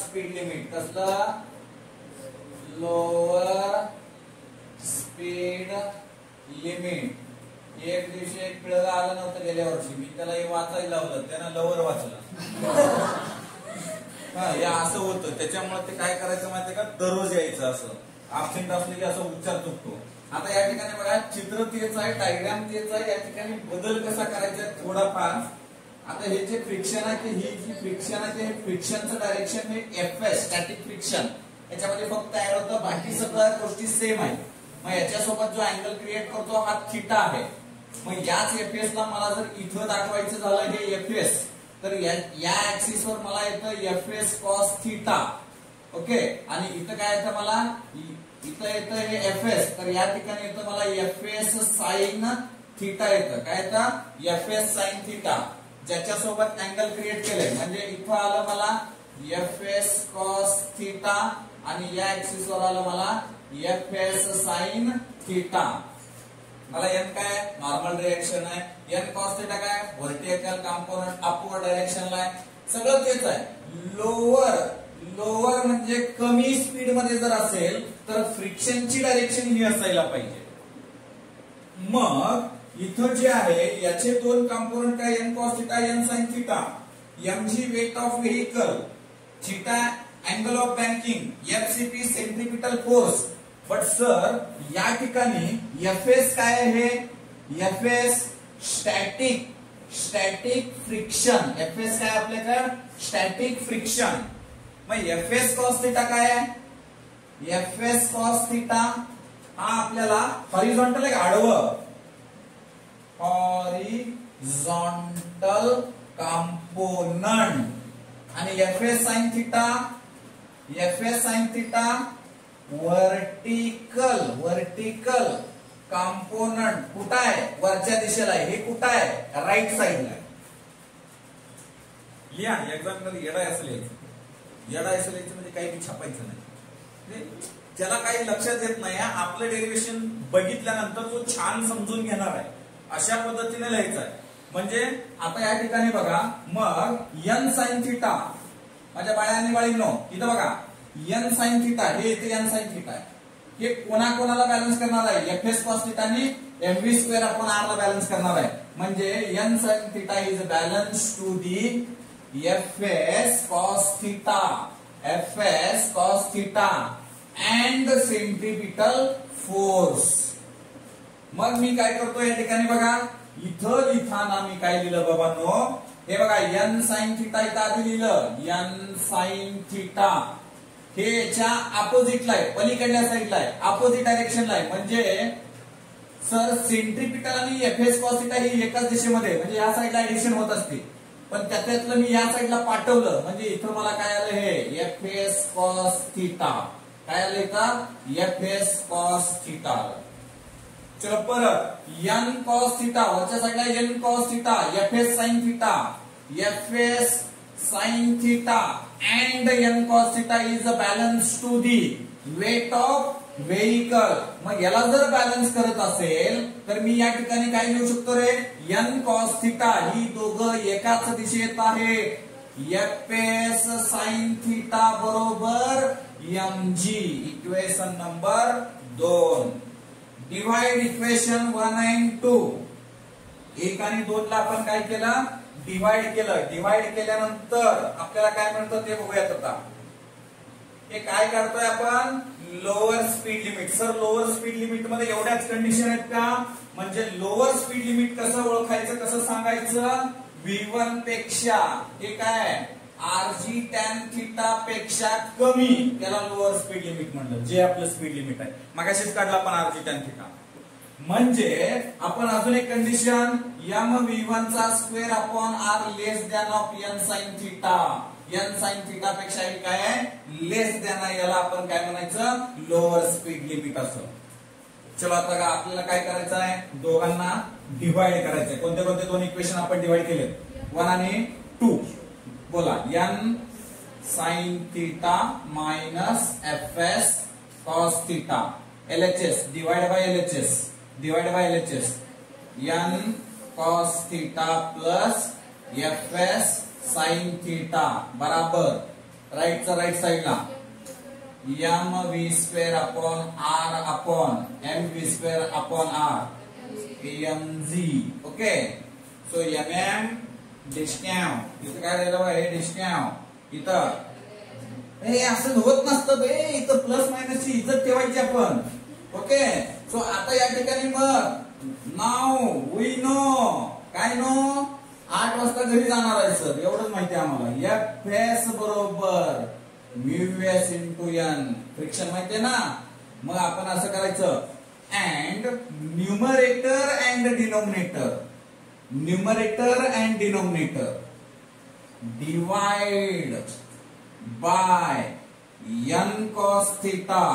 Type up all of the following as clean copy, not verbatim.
Speed limit कसलं lower speed limit. एक दिवशी एक पिळगा आलं नव्हतं गेल्या वर्षी, मी त्याला हे वाचायला लावलं, त्यानं लवर वाचलं. हा या असं होतं, त्याच्यामुळे ते काय करायचं माहितीये का, दररोज यायचं असं, ऍब्सेंट असले की असं उच्चार चुकतो. आता या ठिकाणी बघा चित्र तेच आहे, डायग्राम तेच आहे, या ठिकाणी बदल कसा करायचा थोडाफार. आता हे जे फ्रिक्शन आहे ते ही जी फ्रिक्शन आहे ते फ्रिक्शनचं डायरेक्शन हे एफएस स्टॅटिक फ्रिक्शन, याच्यामध्ये फक्त ऍड होतं, बाकी सगळ्या गोष्टी सेम आहे. मग याच्यासोबत जो अँगल क्रिएट करतो हा थीटा आहे. मग याच एफएस ला मला जर इथं दाखवायचं झालं हे एफएस, तर या ऍक्सिस वर मला येतं एफएस कॉस थीटा. ओके, आणि इथं काय येतं मला, इथं येतं हे एफएस, तर या ठिकाणी येतं मला एफएस साइन थीटा येतं. काय येतं एफएस साइन थीटा, ज्याच्यासोबत अँगल क्रिएट केलंय. म्हणजे इथं आलं मला एफएस कॉस थीटा आणि या ऍक्सिस वर आलं मला एफएस साइन थीटा. मला एन काय नॉर्मल डायरेक्शन आहे, एन कॉस थीटा काय व्हर्टिकल कंपोनेंट अपवर्ड डायरेक्शनला आहे, सगळं तेच आहे. लोअर म्हणजे कमी स्पीड मध्ये जर असेल तर फ्रिक्शनची डायरेक्शन ही असायला पाहिजे. मग इथं जे आहे याचे दोन कंपोनेंट काय, N cos theta N sine theta. M G weight of vehicle, theta angle of banking, FCP centripetal force. But sir या ठिकाणी एफएस काय आहे, एफएस स्टॅटिक फ्रिक्शन. एफएस काय आपल्याकडे स्टॅटिक फ्रिक्शन. मग एफएस कॉस थीटा काय आहे, एफएस कॉस थीटा हा आपल्याला हॉरिझॉन्टल आहे, आडवं हॉरिझॉन्टल कंपोनंट. आणि FS sine theta vertical component. कुठं आहे, वरच्या दिशेला आहे. हे कुठं आहे, राईट साइडला आहे. लिहा एक्झाम मध्ये येडा असले म्हणजे काही छापायचं नाही, ज्याला काही लक्षात येत नाही आपलं डेरिव्हेशन बघितल्यानंतर तो छान समजून घेणार आहे, अशा पद्धतीने लिहायचं आहे. म्हणजे आता या ठिकाणी बघा, मग एन साइन थीटा, माझ्या बाळांनी बाळींनो इथं बघा एन साइन थीटा, हे इथे एन साइन थीटा आहे. हे कोणाला बॅलन्स करणार आहे, एफएस कॉस थीटा आणि एमव्ही स्क्वेअर अपॉन आर ला बॅलन्स करणार आहे. म्हणजे N sine theta is balance to the FS cos theta and centripetal force. मग मी काय करतो या ठिकाणी बघा, इथं लिहिताना मी काय लिहिलं बाबांनो, हे बघा एन साइन थीटा इथं आधी लिहिलं, एन साइन थीटा हे याच्या अपोजिटला आहे, पलीकडल्या साईडला आहे, अपोजिट डायरेक्शनला आहे. म्हणजे सर सेंट्रिपिटल आणि एफएस कॉस थीटा ही एकाच दिशेमध्ये, म्हणजे या साईडला ऍडिशन होत असते, पण त्यातलं मी या साईडला पाठवलं. म्हणजे इथं मला काय आलं, हे एफएस कॉस थीटा. काय आलं इथं, एफएस कॉस थीटा. चलो परत एन कॉस थीटा, वरच्या साईडला N cos theta, FS sine theta, FS sine theta and n cos theta is a balance to the weight of vehicle. मग याला जर बॅलन्स करत असेल तर मी या ठिकाणी काय लिहू शकतो रे, n cos theta ही दोघं एकाच दिशेत आहे. एफएस साइन थीटा बरोबर mg. Equation number 2. Divide equation 1 and 2. 1 आणि 2 ला आपण काय केलं, डिवाइड केलं. डिवाइड केल्यानंतर आपल्याला काय मिळतं ते बघूयात. आता हे काय करतोय आपण, lower speed limit. Sir lower speed limit मध्ये एवढ्याच कंडिशन आहेत का, म्हणजे लोअर स्पीड लिमिट कसं ओळखायचं, कसं सांगायचं, V1 पेक्षा हे काय आरजी टॅन थीटा पेक्षा कमी, त्याला लोअर स्पीड लिमिट म्हणलं. जे आपलं स्पीड लिमिट आहे मगाशीच काढला आपण आरजी टॅन थीटा. म्हणजे आपण अजून एक कंडिशन, एम V1 चा square upon R less than of N sine theta. N sine theta पेक्षा हे काय आहे, लेस दॅन आहे. याला आपण काय म्हणायचं, लोअर स्पीड लिमिट असं. चलो आता आपल्याला काय करायचं आहे, दोघांना डिवाइड करायचंय. कोणते कोणते दोन इक्वेशन आपण डिवाइड केले, 1 आणि 2. बोला, N sine theta minus FS cos theta, LHS divide by LHS, divide by LHS, N cos theta plus FS sine theta बराबर राईटचा राईट साईडला M V square upon R upon M V square upon R M G. Okay, so M M discount इथं काय राहिलं बघा, हे discount इथं हे असं होत नसतं बे, इथं प्लस मायनसची इज्जत ठेवायची आपण. ओके, सो आता या ठिकाणी मग नाव वी नो काय नो 8 वाजता घरी जाणार आहे सर, एवढंच माहिती आहे आम्हाला. एफ एस बरोबर mu S into N friction माहितीये ना. मग आपण असं करायचं and numerator and denominator, numerator and denominator divide by N cos theta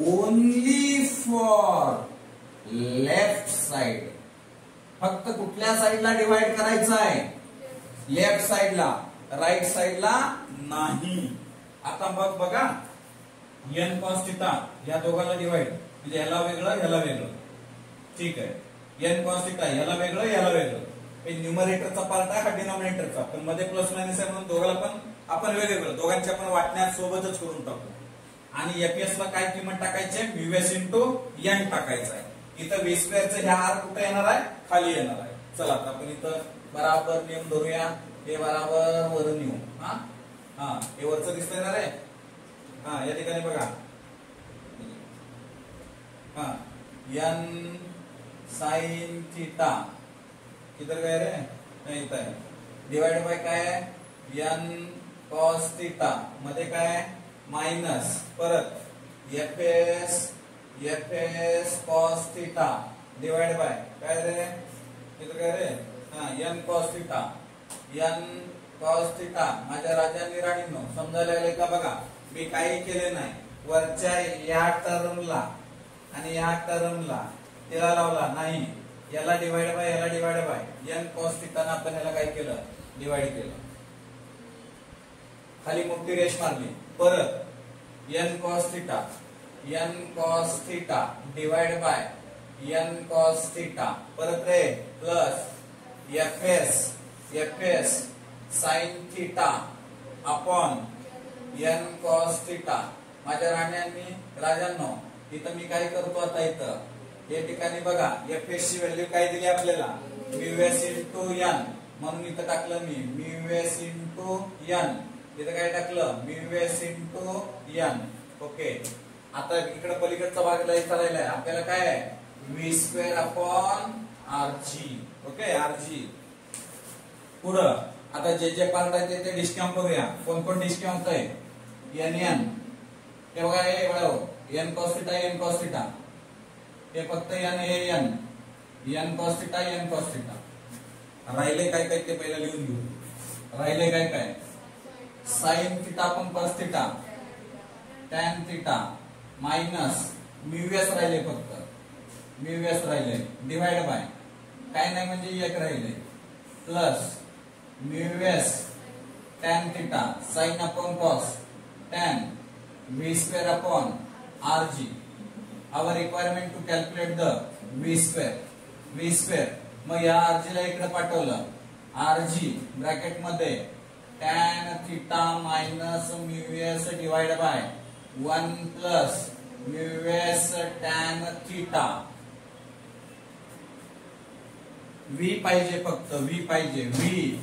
only for left side. फक्त कुठल्या साइडला डिवाइड करायचं आहे, लेफ्ट साइडला, राईट साइडला नाही. आता मग बघा एन कॉस थीटा या दोघांना डिवाइड म्हणजे याला वेगळं याला वेगळं. ठीक आहे, एन कॉस थीटा याला वेगळं याला वेगळं. हे न्यूमरेटरचा पार्ट आहे, हा डिनॉमिनेटरचा, पण मध्ये प्लस मायनस आहे म्हणून दोघांना पण आपण वेगवेगळं, दोघांची आपण वाटण्यात सोबतच करून टाकू. आणि एपीएस ला काय किंमत टाकायची आहे, म्यू एस इंटू एन टाकायचं आहे. इथं व्ही स्क्वेअरचं ह्या आर कुठे येणार आहे, खाली येणार आहे. चला आता आपण इथं बराबर नियम धरूया, हे बराबर वरून येऊ. हा हे वरचं दिसतंय ना रे. हा या ठिकाणी बघा एन साइन थीटा किधर गए रे, नाही इथं आहे. डिवाइड बाय काय आहे, एन कॉस थीटा मध्ये काय मायनस परत F S cos theta divide by काय रे, इथं काय रे, N cos theta, N cos theta. माझ्या राजांनी राणींनो समजायला लागले का बघा, मी काही केले नाही. वरच्या या टर्मला आणि या टर्मला तिला लावला नाही, याला डिवाइड बाय याला divide by N cos theta आपण याला काय केलं, डिवाइड केलं. खाली मोठी रेष मारली. परत N cos theta divide by N cos theta. परत रे plus F S sine theta upon N cos theta. माझ्या राजांनो इथं मी काय करतो आता, इथं या ठिकाणी बघा एफ एस ची व्हॅल्यू काय दिली आपल्याला, म्यू एस इंटू एन, म्हणून इथं टाकलं मी म्यू एस इंटू एन. इथं काय टाकलं, mu S into N. Okay, आता इकडे पलीकडचा भाग लिहायचा राहिलाय आपल्याला, काय आहे V square upon R G. Okay, R G. पुढं आता जे जे पार्ट आहे ते डिस्काउंट बघूया. कोण कोण डिस्काउंट आहे, एन हे बघा, हे बघा N cos theta N cos theta, हे फक्त एन हे N cos theta N cos theta. राहिले काय काय ते पहिला लिहून घेऊ. राहिले काय काय, साइन थीटा आपण cos theta, tan theta minus mu S राहिले, फक्त म्यू एस राहिले डिवाइड बाय काय नाही म्हणजे एक राहिले plus mu S tan theta sine upon cos tan V square upon R G. Our requirement to calculate the V square. मग या आर जी ला इकडे पाठवलं, आर जी ब्रॅकेट मध्ये tan theta minus mu S divide by 1 plus mu S tan theta. V पाहिजे, फक्त V पाहिजे, V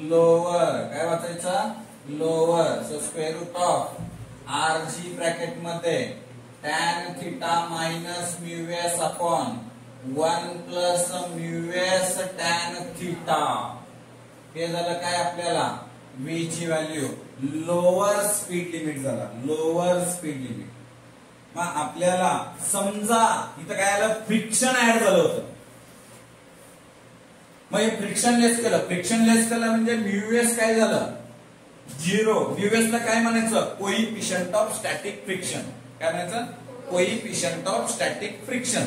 lower काय वाचायचं, lower. So square root of R G bracket मध्ये tan theta minus mu S upon 1 plus mu S tan theta. हे झालं काय आपल्याला व्ही ची व्हॅल्यू. लोअर स्पीड लिमिट झाला, लोअर स्पीड लिमिट. मग आपल्याला समजा इथं काय आलं, फ्रिक्शन ऍड झालं होतं. मग हे फ्रिक्शन लेस केलं म्हणजे म्यू एस काय झालं, 0. म्यू एस ला काय म्हणायचं, कोइफिशियंट ऑफ स्टॅटिक फ्रिक्शन. काय म्हणायचं, कोइफिशियंट ऑफ स्टॅटिक फ्रिक्शन.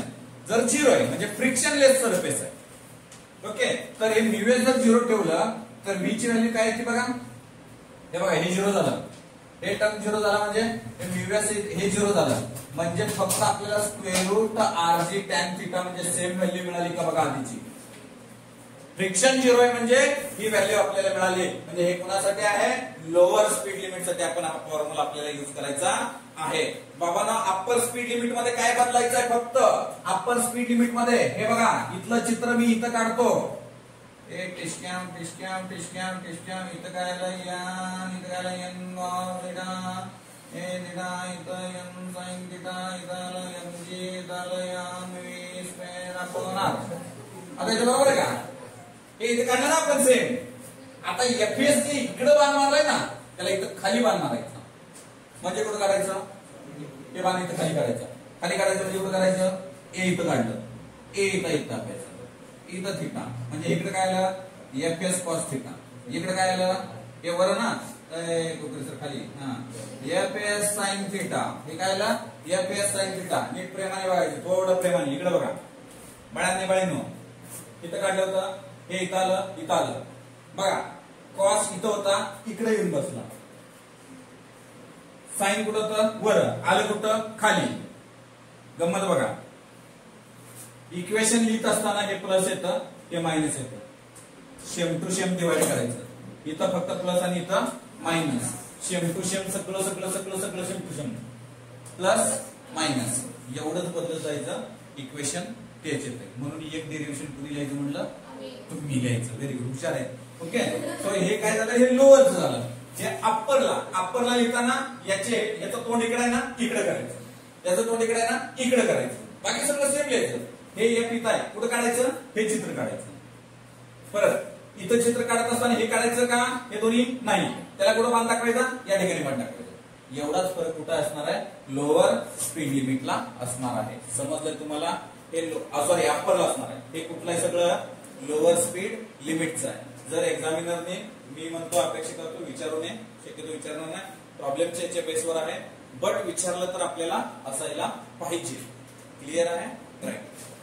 जर 0 आहे म्हणजे फ्रिक्शन लेस सरफेस आहे. ओके, तर हे म्यू एस जर 0 ठेवलं तर व्ही ची व्हॅल्यू काय येते बघा. हे बघा, हे 0 झालं, हे टर्म 0 झाला म्हणजे म्यू एस हे 0 झालं. म्हणजे फक्त आपल्याला square root R G tan theta म्हणजे सेम व्हॅल्यू मिळाली का बघा आधीची. फ्रिक्शन 0 आहे म्हणजे ही व्हॅल्यू आपल्याला मिळाली. म्हणजे हे कुणासाठी आहे? लोअर स्पीड लिमिट साठी आपण हा फॉर्म्युला आपल्याला युज करायचा आहे. बाबांनो अप्पर स्पीड लिमिट मध्ये काय बदलायचं आहे? फक्त अप्पर स्पीड लिमिट मध्ये हे बघा, इथलं चित्र मी इथं काढतो. एक टिस्क्याम टिस्क्याम टिस्क्याम टिस्क्याम, इथं काय आलं यान, इथं काय आलं एन थिटा, ए थिटा, इथं एन साइन थिटा, इथं आलं एन जी, इथं आलं यान व्ही स्क्वेअर अपॉन आर. आता इथं बरोबर आहे का? हे इथे काढलं ना आपण सेम. आता एफएस जे इकडे बाण मारलाय ना, त्याला इथं खाली बाण मारायचा. म्हणजे कुठं काढायचं? हे बाण इथं खाली काढायचं. खाली काढायचं म्हणजे कुठं करायचं? ए इथं काढलं, ए इथं टाकायचं, इथं थिटा. म्हणजे इकडे काय आलं? FS cos theta. इकडे काय आलं? हे वर ना खाली, एफएस साइन थिटा. हे काय आलं? FS sine theta. नीट प्रेमाने बघायचं, थोडं प्रेमाने. इकडे बघा बाळांनो, इथं काढलं होतं, हे इथं आलं, इथं आलं. बघा कॉस इथं होता, इकडे येऊन बसला. साइन कुठं होतं? वर. आलं कुठं? खाली. गंमत बघा, इक्वेशन लिहित असताना हे प्लस येतं, हे मायनस येतं. शेम टू शेम डिवाइड करायचं. इथं फक्त प्लस आणि इथं मायनस. शेम टू शेम सगळं सगळं सगळं सगळं शेम टू शेम, प्लस मायनस एवढंच बदलत जायचं. इक्वेशन तेच येते. म्हणून एक डेरिव्हेशन कुणी लिहायचं म्हणलं? तुम्ही लिहायचं. व्हेरी गुड, हुशार आहे. ओके. सो हे काय झालं? हे लोअरच झालं. हे अप्परला लिहिताना याचं तोंड इकडे आहे ना, इकडे करायचं. त्याचं तोंड इकडे आहे ना, इकडे करायचं. बाकी सगळं सेम लिहायचं. हे एफ इथं आहे, कुठं काढायचं? हे चित्र काढायचं. परत इथं चित्र काढत असताना हे काढायचं का? हे दोन्ही नाही. त्याला कुठं बाण दाखवायचा? या ठिकाणी बाण दाखवायचं. एवढाच फरक कुठं असणार आहे? लोअर स्पीड लिमिटला असणार आहे. समजलं तुम्हाला? हे सॉरी अप्परला असणार आहे. हे कुठलं आहे? सगळं लोअर स्पीड लिमिटचं आहे. जर एक्झामिनरने, मी म्हणतो अपेक्षा करतो विचारू नये, शक्यतो विचारणार नाही. प्रॉब्लेमच्या याच्या बेसवर आहे, बट विचारलं तर आपल्याला असायला पाहिजे. क्लिअर आहे? राईट.